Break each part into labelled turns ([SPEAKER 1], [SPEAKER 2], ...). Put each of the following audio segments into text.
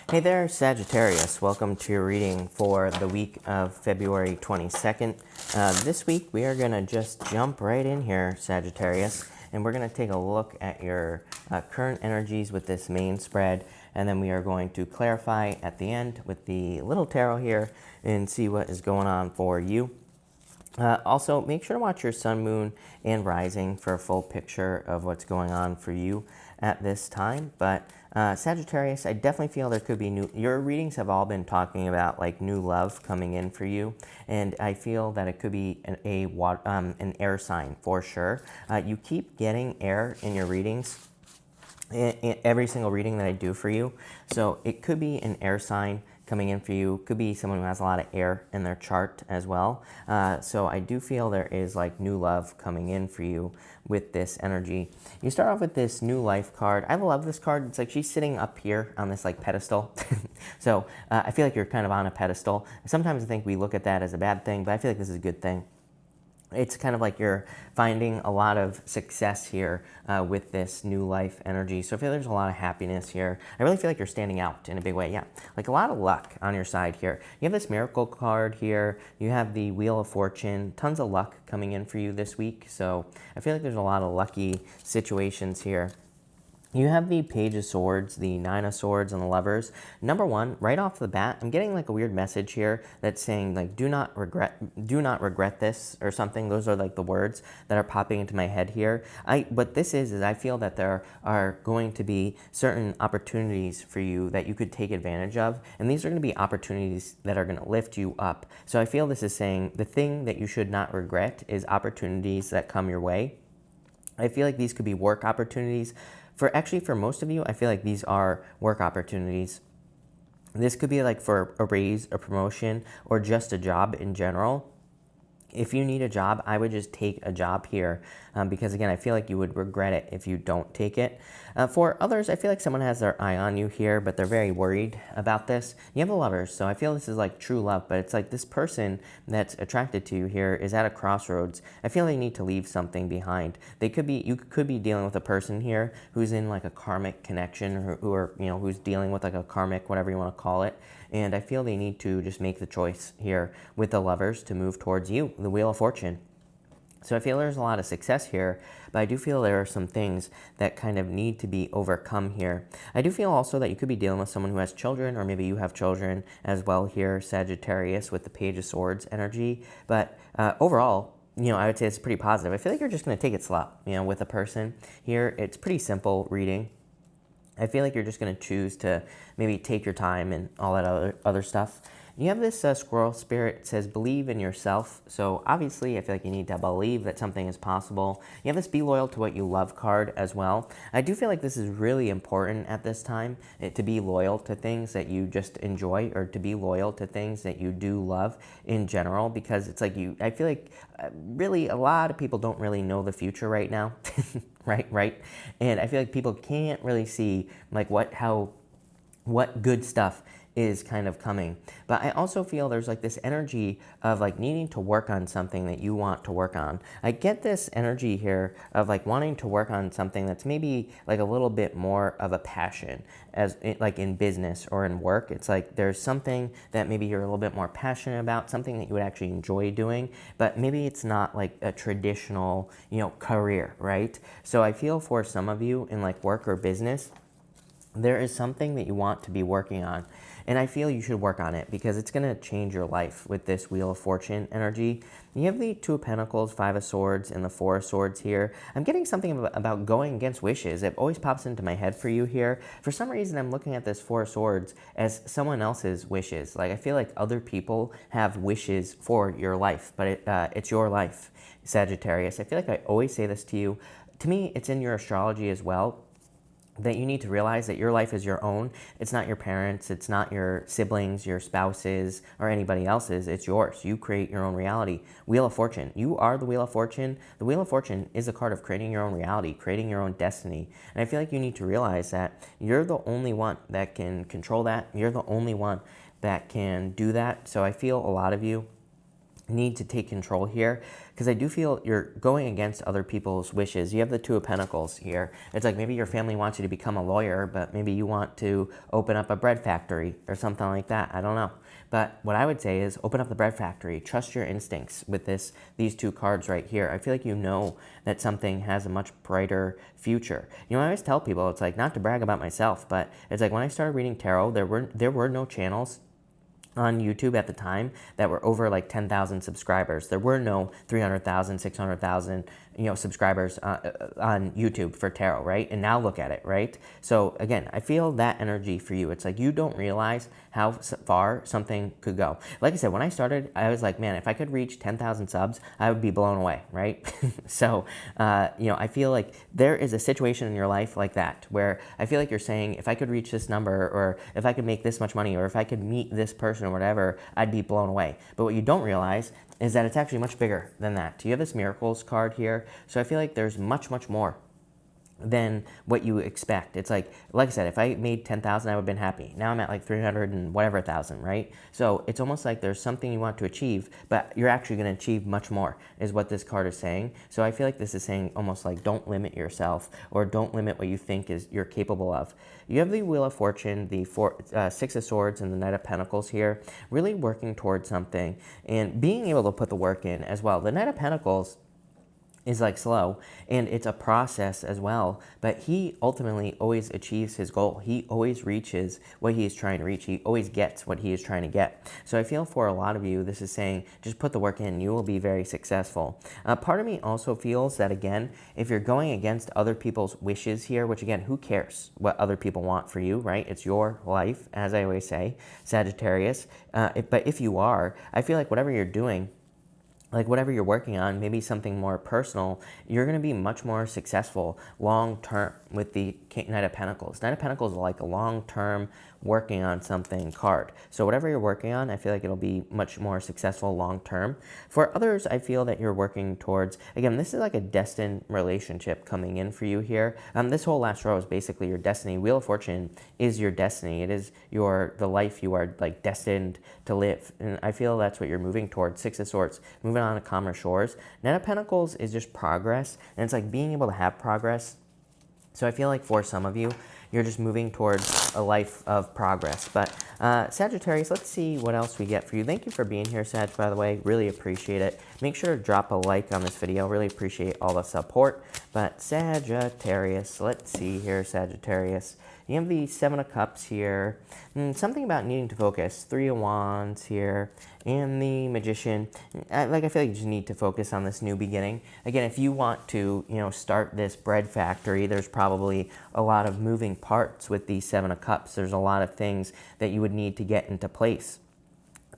[SPEAKER 1] Hey there, Sagittarius. Welcome to your reading for the week of February 22nd. This week, we are going to just jump right in here, Sagittarius, and we're going to take a look at your current energies with this main spread, and then we are going to clarify at the end with the little tarot here and see what is going on for you. Also, make sure to watch your sun, moon, and rising for a full picture of what's going on for you at this time. But Sagittarius, I definitely feel there could be your readings have all been talking about like new love coming in for you. And I feel that it could be an air sign for sure. You keep getting air in your readings. In every single reading that I do for you. So it could be an air sign coming in for you. Could be someone who has a lot of air in their chart as well. So I do feel there is like new love coming in for you with this energy. You start off with this new life card. I love this card. It's like she's sitting up here on this like pedestal. So I feel like you're kind of on a pedestal. Sometimes I think we look at that as a bad thing, but I feel like this is a good thing. It's kind of like you're finding a lot of success here with this new life energy. So I feel there's a lot of happiness here. I really feel like you're standing out in a big way. Yeah, like a lot of luck on your side here. You have this miracle card here. You have the Wheel of Fortune. Tons of luck coming in for you this week. So I feel like there's a lot of lucky situations here. You have the Page of Swords, the Nine of Swords, and the Lovers. Number one, right off the bat, I'm getting like a weird message here that's saying like, do not regret this or something. Those are like the words that are popping into my head here. What this is I feel that there are going to be certain opportunities for you that you could take advantage of. And these are going to be opportunities that are going to lift you up. So I feel this is saying the thing that you should not regret is opportunities that come your way. I feel like these could be work opportunities. For most of you, I feel like these are work opportunities. This could be like for a raise, a promotion, or just a job in general. If you need a job, I would just take a job here because, again, I feel like you would regret it if you don't take it. For others, I feel like someone has their eye on you here, but they're very worried about this. You have the Lovers, so I feel this is like true love, but it's like this person that's attracted to you here is at a crossroads. I feel they need to leave something behind. You could be dealing with a person here who's in like a karmic connection or who's dealing with like a karmic, whatever you want to call it. And I feel they need to just make the choice here with the Lovers to move towards you, the Wheel of Fortune. So I feel there's a lot of success here, but I do feel there are some things that kind of need to be overcome here. I do feel also that you could be dealing with someone who has children, or maybe you have children as well here, Sagittarius, with the Page of Swords energy. But overall, I would say it's pretty positive. I feel like you're just going to take it slow, with a person here. It's pretty simple reading. I feel like you're just going to choose to maybe take your time and all that other stuff. You have this squirrel spirit. It says, believe in yourself. So obviously, I feel like you need to believe that something is possible. You have this be loyal to what you love card as well. I do feel like this is really important at this time, to be loyal to things that you just enjoy, or to be loyal to things that you do love in general, because it's like I feel like really a lot of people don't really know the future right now. right? And I feel like people can't really see like what good stuff is kind of coming. But I also feel there's like this energy of like needing to work on something that you want to work on. I get this energy here of like wanting to work on something that's maybe like a little bit more of a passion, like in business or in work. It's like there's something that maybe you're a little bit more passionate about, something that you would actually enjoy doing, but maybe it's not like a traditional, career, right? So I feel for some of you in like work or business, there is something that you want to be working on. And I feel you should work on it because it's going to change your life with this Wheel of Fortune energy. You have the Two of Pentacles, Five of Swords, and the Four of Swords here. I'm getting something about going against wishes. It always pops into my head for you here. For some reason, I'm looking at this Four of Swords as someone else's wishes. Like I feel like other people have wishes for your life, but it's your life, Sagittarius. I feel like I always say this to you. To me, it's in your astrology as well, that you need to realize that your life is your own. It's not your parents, it's not your siblings, your spouses, or anybody else's. It's yours. You create your own reality. Wheel of Fortune. You are the Wheel of Fortune. The Wheel of Fortune is a card of creating your own reality, creating your own destiny. And I feel like you need to realize that you're the only one that can control that. You're the only one that can do that. So I feel a lot of you need to take control here, because I do feel you're going against other people's wishes. You have the Two of Pentacles here. It's like maybe your family wants you to become a lawyer, but maybe you want to open up a bread factory or something like that. I don't know. But what I would say is open up the bread factory. Trust your instincts with these two cards right here. I feel like you know that something has a much brighter future. You know, I always tell people, it's like, not to brag about myself, but it's like when I started reading tarot, there were no channels on YouTube at the time that were over like 10,000 subscribers. There were no 300,000, 600,000, subscribers on YouTube for tarot, right? And now look at it, right? So again, I feel that energy for you. It's like you don't realize how far something could go. Like I said, when I started, I was like, man, if I could reach 10,000 subs, I would be blown away, right? So, I feel like there is a situation in your life like that, where I feel like you're saying, if I could reach this number, or if I could make this much money, or if I could meet this person or whatever, I'd be blown away. But what you don't realize is that it's actually much bigger than that. You have this Miracles card here, so I feel like there's much, much more than what you expect. It's like I said, if I made 10,000, I would have been happy. Now I'm at like 300 and whatever thousand, right? So it's almost like there's something you want to achieve, but you're actually going to achieve much more, is what this card is saying. So I feel like this is saying almost like, don't limit yourself, or don't limit what you think you're capable of. You have the Wheel of Fortune, the Six of Swords, and the Knight of Pentacles here, really working towards something and being able to put the work in as well. The Knight of Pentacles is like slow, and it's a process as well, but he ultimately always achieves his goal. He always reaches what he is trying to reach. He always gets what he is trying to get. So I feel for a lot of you, this is saying, just put the work in, you will be very successful. Part of me also feels that, again, if you're going against other people's wishes here, which again, who cares what other people want for you, right? It's your life, as I always say, Sagittarius. But if you are, I feel like whatever you're doing, like whatever you're working on, maybe something more personal, you're going to be much more successful long-term with the Knight of Pentacles. Knight of Pentacles is like a long-term working on something card. So whatever you're working on, I feel like it'll be much more successful long-term. For others, I feel that you're working towards, again, this is like a destined relationship coming in for you here. This whole last row is basically your destiny. Wheel of Fortune is your destiny. It is the life you are like destined to live. And I feel that's what you're moving towards. Six of Swords, moving on to calmer shores. Knight of Pentacles is just progress, and it's like being able to have progress. So I feel like for some of you, you're just moving towards a life of progress. But Sagittarius, let's see what else we get for you. Thank you for being here, Sag, by the way. Really appreciate it. Make sure to drop a like on this video. Really appreciate all the support. But Sagittarius, let's see here, Sagittarius. You have the Seven of Cups here. Something about needing to focus. Three of Wands here. And the Magician. I feel like you just need to focus on this new beginning. Again, if you want to, start this bread factory, there's probably a lot of moving parts with the Seven of Cups. There's a lot of things that you would need to get into place.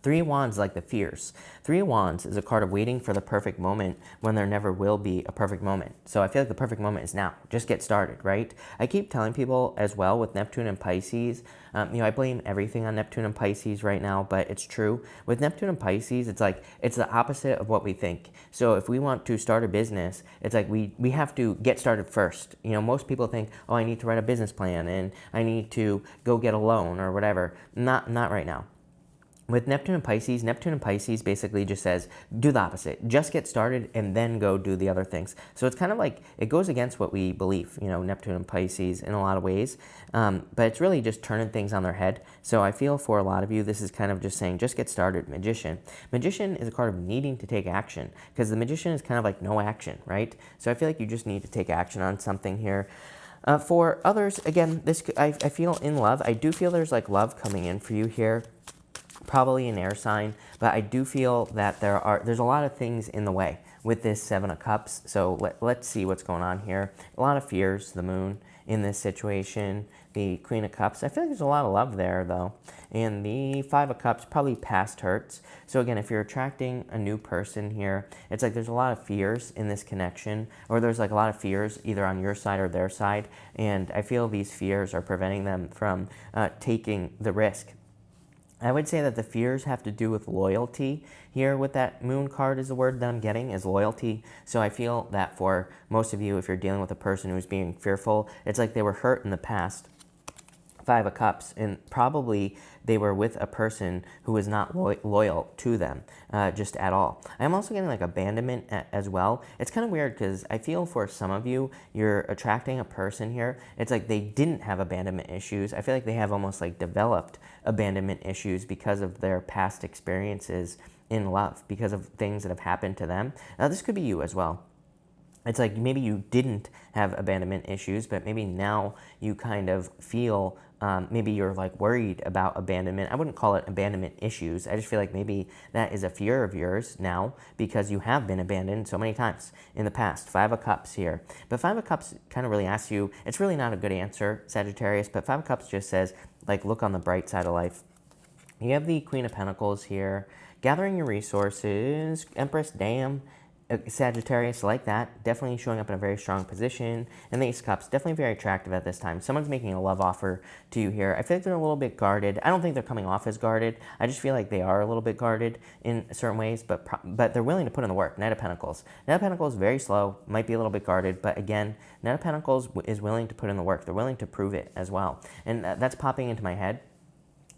[SPEAKER 1] Three of Wands is like the fears. Three of Wands is a card of waiting for the perfect moment when there never will be a perfect moment. So I feel like the perfect moment is now. Just get started, right? I keep telling people as well with Neptune and Pisces, I blame everything on Neptune and Pisces right now, but it's true. With Neptune and Pisces, it's like, it's the opposite of what we think. So if we want to start a business, it's like we have to get started first. Most people think, oh, I need to write a business plan and I need to go get a loan or whatever. Not right now. With Neptune and Pisces basically just says, do the opposite. Just get started and then go do the other things. So it's kind of like, it goes against what we believe, Neptune and Pisces in a lot of ways. But it's really just turning things on their head. So I feel for a lot of you, this is kind of just saying, just get started. Magician. Magician is a card of needing to take action, because the Magician is kind of like no action, right? So I feel like you just need to take action on something here. For others, again, I feel in love. I do feel there's like love coming in for you here. Probably an air sign, but I do feel that there's a lot of things in the way with this Seven of Cups. So let's see what's going on here. A lot of fears, the Moon in this situation, the Queen of Cups. I feel like there's a lot of love there though. And the Five of Cups, probably past hurts. So again, if you're attracting a new person here, it's like there's a lot of fears in this connection, or there's like a lot of fears either on your side or their side. And I feel these fears are preventing them from taking the risk. I would say that the fears have to do with loyalty here. With that Moon card is the word that I'm getting, is loyalty. So I feel that for most of you, if you're dealing with a person who's being fearful, it's like they were hurt in the past. Five of Cups, and probably they were with a person who was not loyal to them just at all. I'm also getting like abandonment as well. It's kind of weird because I feel for some of you, you're attracting a person here. It's like they didn't have abandonment issues. I feel like they have almost like developed abandonment issues because of their past experiences in love, because of things that have happened to them. Now, this could be you as well. It's like maybe you didn't have abandonment issues, but maybe now you kind of feel maybe you're like worried about abandonment. I wouldn't call it abandonment issues. I just feel like maybe that is a fear of yours now because you have been abandoned so many times in the past. Five of Cups here. But Five of Cups kind of really asks you, it's really not a good answer, Sagittarius, but Five of Cups just says, like, look on the bright side of life. You have the Queen of Pentacles here, gathering your resources, Empress, damn. Sagittarius, like that, definitely showing up in a very strong position. And the Ace of Cups, definitely very attractive at this time. Someone's making a love offer to you here. I feel like they're a little bit guarded. I don't think they're coming off as guarded. I just feel like they are a little bit guarded in certain ways, but they're willing to put in the work. Knight of Pentacles. Knight of Pentacles, very slow, might be a little bit guarded, but again, Knight of Pentacles is willing to put in the work. They're willing to prove it as well. And that's popping into my head.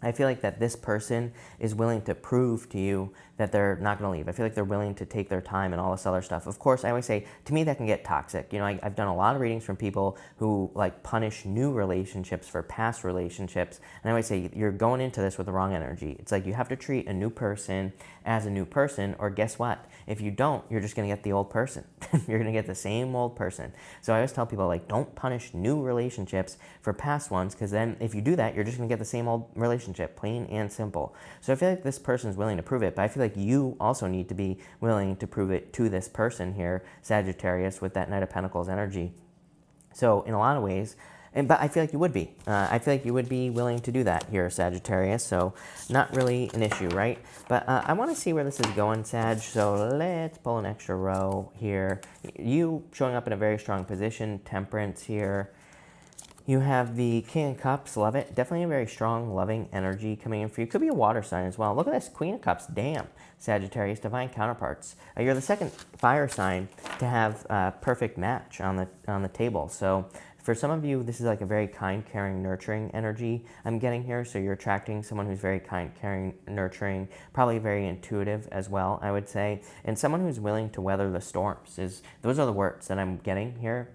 [SPEAKER 1] I feel like that this person is willing to prove to you that they're not going to leave. I feel like they're willing to take their time and all this other stuff. Of course, I always say, to me, that can get toxic. You know, I've done a lot of readings from people who like punish new relationships for past relationships. And I always say, you're going into this with the wrong energy. It's like you have to treat a new person as a new person, or guess what? If you don't, you're just going to get the old person. You're going to get the same old person. So I always tell people, like, don't punish new relationships for past ones, because then if you do that, you're just going to get the same old relationship, plain and simple. So I feel like this person is willing to prove it, but I feel like you also need to be willing to prove it to this person here, Sagittarius, with that Knight of Pentacles energy. So in a lot of ways, but I feel like you would be. I feel like you would be willing to do that here, Sagittarius. So not really an issue, right? But I want to see where this is going, Sag. So let's pull an extra row here. You showing up in a very strong position. Temperance here. You have the King of Cups, love it. Definitely a very strong, loving energy coming in for you. Could be a water sign as well. Look at this, Queen of Cups, damn. Sagittarius, divine counterparts. You're the second fire sign to have a perfect match on the table. So for some of you, this is like a very kind, caring, nurturing energy I'm getting here. So you're attracting someone who's very kind, caring, nurturing, probably very intuitive as well, I would say. And someone who's willing to weather the storms. Those are the words that I'm getting here.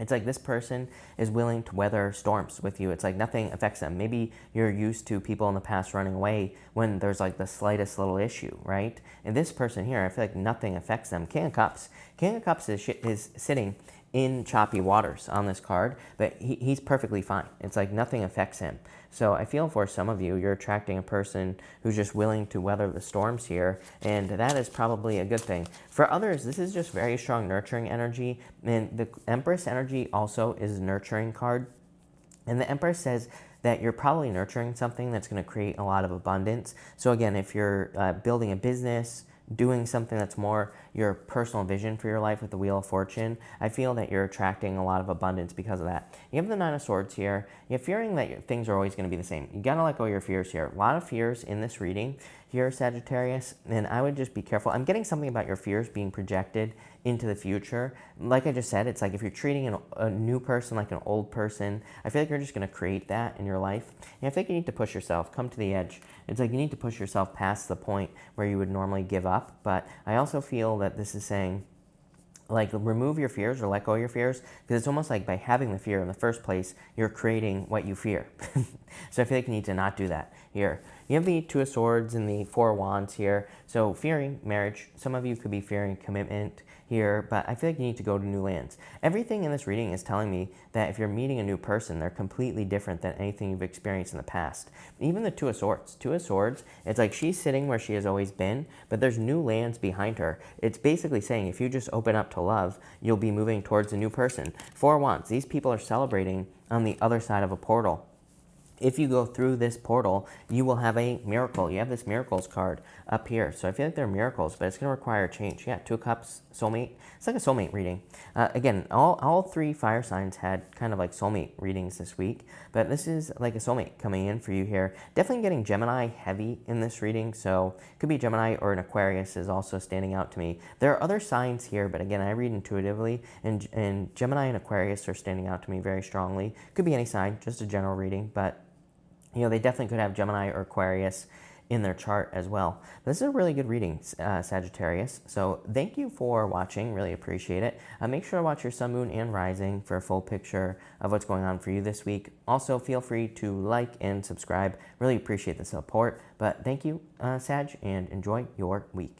[SPEAKER 1] It's like this person is willing to weather storms with you. It's like nothing affects them. Maybe you're used to people in the past running away when there's like the slightest little issue, right? And this person here, I feel like nothing affects them. King of Cups. King of Cups is sitting in choppy waters on this card, but he's perfectly fine. It's like nothing affects him. So I feel for some of you, you're attracting a person who's just willing to weather the storms here, and that is probably a good thing. For others, this is just very strong nurturing energy, and the Empress energy also is a nurturing card. And the Empress says that you're probably nurturing something that's going to create a lot of abundance. So again, if you're building a business, doing something that's more your personal vision for your life with the Wheel of Fortune, I feel that you're attracting a lot of abundance because of that. You have the Nine of Swords here. You're fearing that things are always going to be the same. You got to let go of your fears here. A lot of fears in this reading here, Sagittarius, and I would just be careful. I'm getting something about your fears being projected into the future. Like I just said, it's like if you're treating a new person like an old person, I feel like you're just going to create that in your life. And I think you need to push yourself, come to the edge. It's like you need to push yourself past the point where you would normally give up. But I also feel that this is saying, like, remove your fears or let go of your fears, because it's almost like by having the fear in the first place, you're creating what you fear. So I feel like you need to not do that here. You have the Two of Swords and the Four of Wands here. So fearing marriage, some of you could be fearing commitment here, but I feel like you need to go to new lands. Everything in this reading is telling me that if you're meeting a new person, they're completely different than anything you've experienced in the past. Even the Two of Swords. Two of Swords, it's like she's sitting where she has always been, but there's new lands behind her. It's basically saying if you just open up to love, you'll be moving towards a new person. Four of Wands. These people are celebrating on the other side of a portal. if you go through this portal, you will have a miracle. You have this miracles card up here. So I feel like they're miracles, but it's going to require change. Yeah, Two of Cups, soulmate. It's like a soulmate reading. Again, all three fire signs had kind of like soulmate readings this week, but this is like a soulmate coming in for you here. Definitely getting Gemini heavy in this reading. So it could be Gemini or an Aquarius is also standing out to me. There are other signs here, but again, I read intuitively, and Gemini and Aquarius are standing out to me very strongly. Could be any sign, just a general reading, but they definitely could have Gemini or Aquarius in their chart as well. This is a really good reading, Sagittarius. So thank you for watching. Really appreciate it. Make sure to watch your sun, moon, and rising for a full picture of what's going on for you this week. Also, feel free to like and subscribe. Really appreciate the support. But thank you, Sag, and enjoy your week.